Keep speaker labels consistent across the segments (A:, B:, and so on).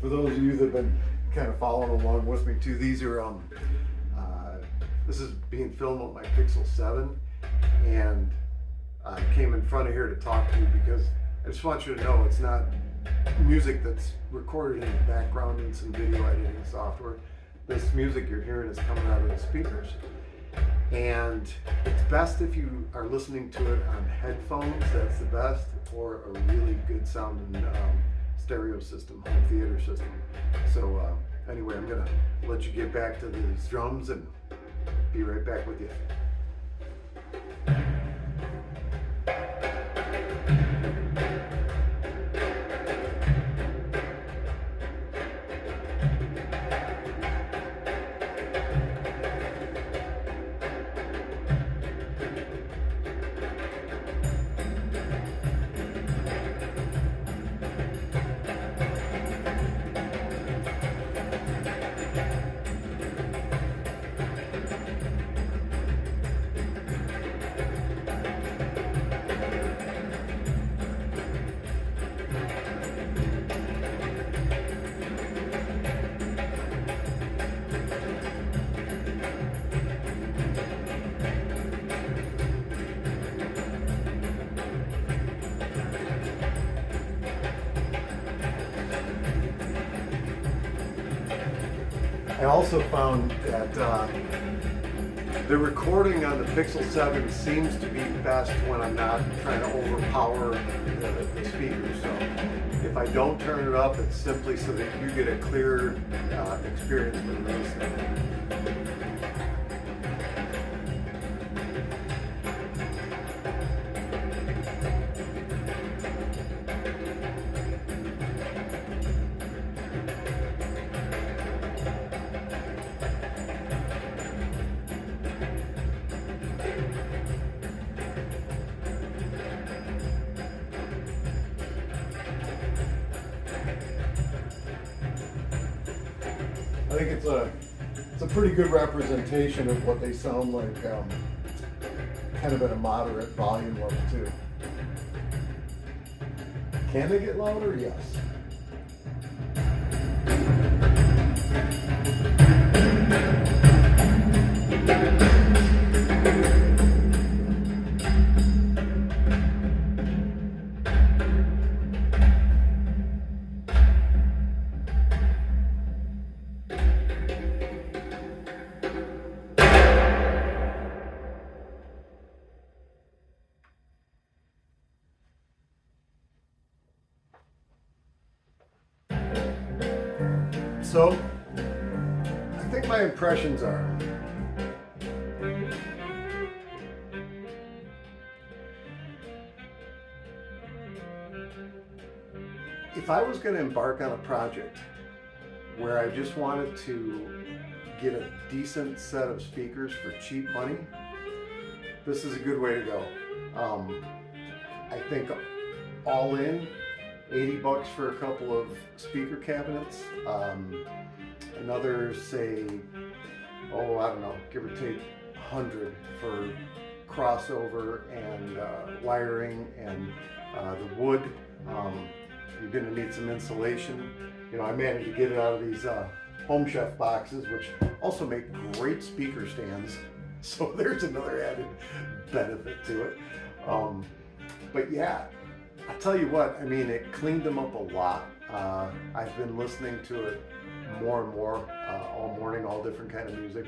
A: For those of you that have been kind of following along with me too, these are this is being filmed with my Pixel 7, and I came in front of here to talk to you because I just want you to know it's not music that's recorded in the background in some video editing software. This music you're hearing is coming out of the speakers, and it's best if you are listening to it on headphones. That's the best, or a really good sounding stereo system, home theater system. So anyway, I'm gonna let you get back to these drums and be right back with you. I also found that the recording on the Pixel 7 seems to be best when I'm not trying to overpower the speakers. So if I don't turn it up, it's simply so that you get a clear experience with the listening. I think it's a pretty good representation of what they sound like, kind of at a moderate volume level too. Can they get louder? Yes. So, I think my impressions are, if I was going to embark on a project where I just wanted to get a decent set of speakers for cheap money, this is a good way to go. I think all in, $80 for a couple of speaker cabinets, another, say, I don't know, give or take 100 for crossover and wiring and the wood. You're going to need some insulation. You know, I managed to get it out of these Home Chef boxes, which also make great speaker stands. So there's another added benefit to it. But yeah, I tell you what, I mean, it cleaned them up a lot. I've been listening to it more and more all morning, all different kind of music,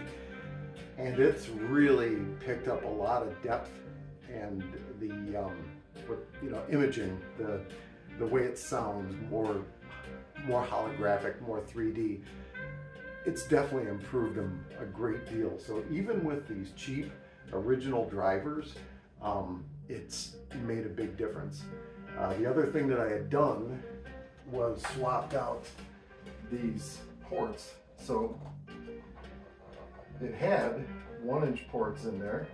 A: and it's really picked up a lot of depth and the imaging, the way it sounds, more holographic, more 3D. It's definitely improved them a great deal. So even with these cheap original drivers, it's made a big difference. The other thing that I had done was swapped out these ports. So it had 1-inch ports in there.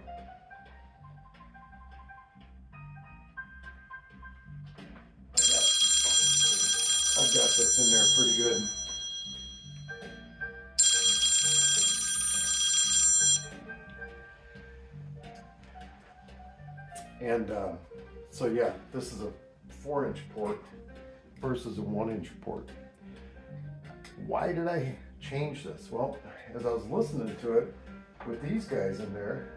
A: I've got this in there pretty good. And so yeah, this is a 4-inch port versus a 1-inch port. why did I change this? Well, as I was listening to it with these guys in there,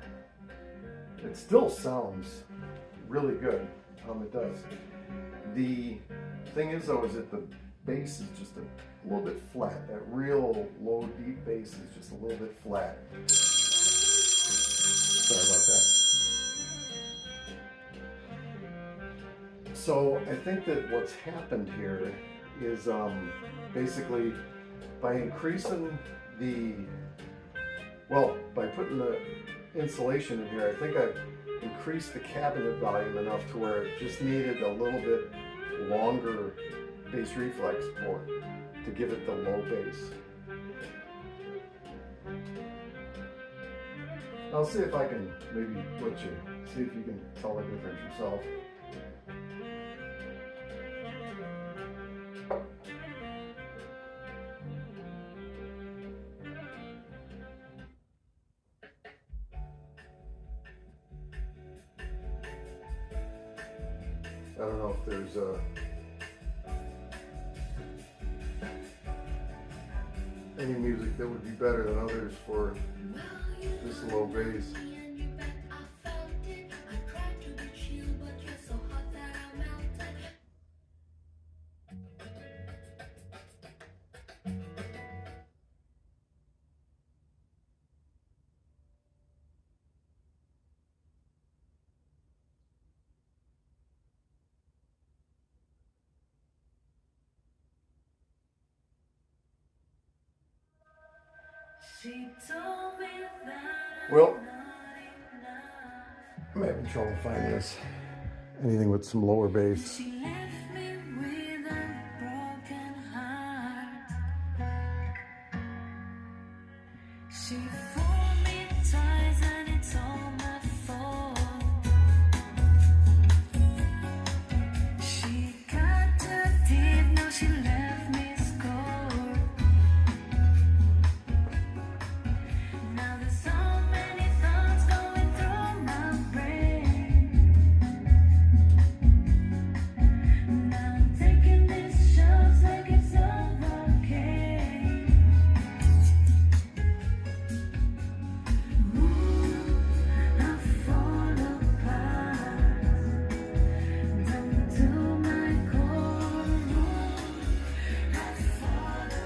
A: it still sounds really good. It does. The thing is though, is that the bass is just a little bit flat. That real low, deep bass is just a little bit flat. Sorry about that. So I think that what's happened here is basically by increasing by putting the insulation in here, I think I've increased the cabinet volume enough to where it just needed a little bit longer bass reflex port to give it the low bass. I'll see if I can maybe let you see if you can tell the difference yourself. I don't know if there's any music that would be better than others for this low bass. Well, I'm having trouble finding this. Anything with some lower bass.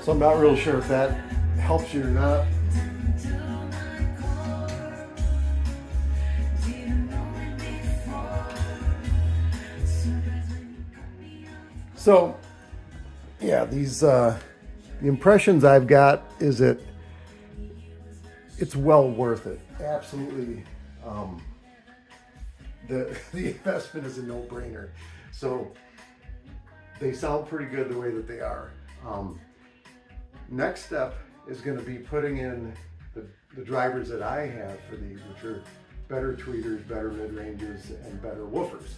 A: So I'm not real sure if that helps you or not. So yeah, these the impressions I've got is that it's well worth it. Absolutely, the investment is a no-brainer. So they sound pretty good the way that they are. Next step is going to be putting in the drivers that I have for these, which are better tweeters, better mid-ranges, and better woofers.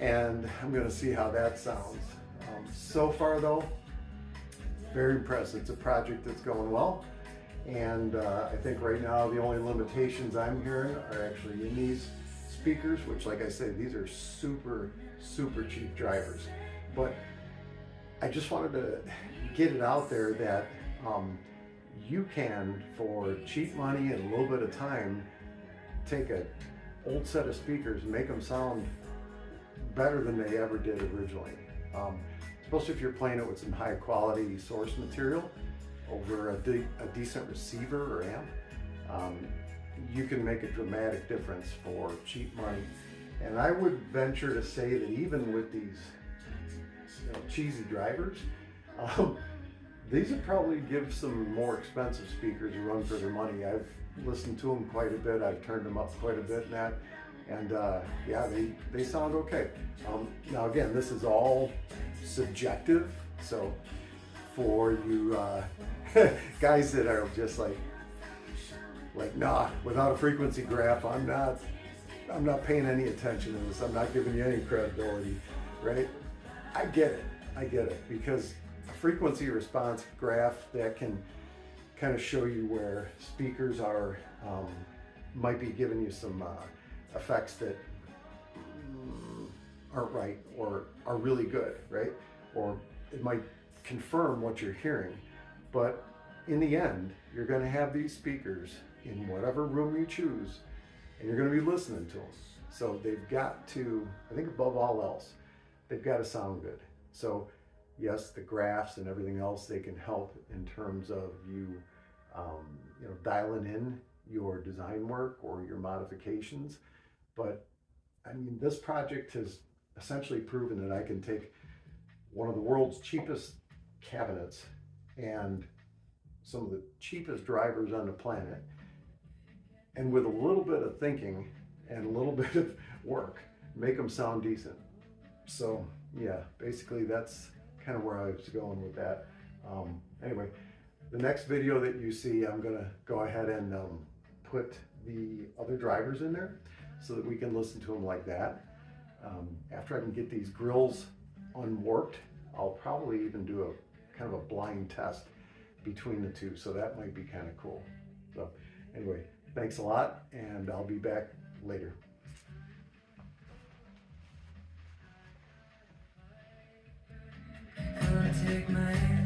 A: And I'm going to see how that sounds. So far though, very impressed. It's a project that's going well. And I think right now the only limitations I'm hearing are actually in these speakers, which, like I say, these are super, super cheap drivers. But I just wanted to get it out there that you can, for cheap money and a little bit of time, take an old set of speakers and make them sound better than they ever did originally. Especially if you're playing it with some high quality source material over a decent receiver or amp. You can make a dramatic difference for cheap money. And I would venture to say that even with these cheesy drivers, these would probably give some more expensive speakers a run for their money. I've listened to them quite a bit. I've turned them up quite a bit now, and yeah, they sound okay. Now again, this is all subjective, so for you guys that are just like nah, without a frequency graph, I'm not paying any attention to this. I'm not giving you any credibility, right? I get it, because a frequency response graph that can kind of show you where speakers are might be giving you some effects that aren't right or are really good, right? Or it might confirm what you're hearing. But in the end, you're going to have these speakers in whatever room you choose, and you're going to be listening to them. So they've got to, I think above all else, they've got to sound good. So yes, the graphs and everything else, they can help in terms of you, dialing in your design work or your modifications. But I mean, this project has essentially proven that I can take one of the world's cheapest cabinets and some of the cheapest drivers on the planet, and with a little bit of thinking and a little bit of work, make them sound decent. So yeah, basically that's kind of where I was going with that. Anyway, the next video that you see, I'm gonna go ahead and put the other drivers in there so that we can listen to them like that. After I can get these grills unwarped, I'll probably even do a kind of a blind test between the two, so that might be kind of cool. So anyway, thanks a lot, and I'll be back later.
B: Take my hand.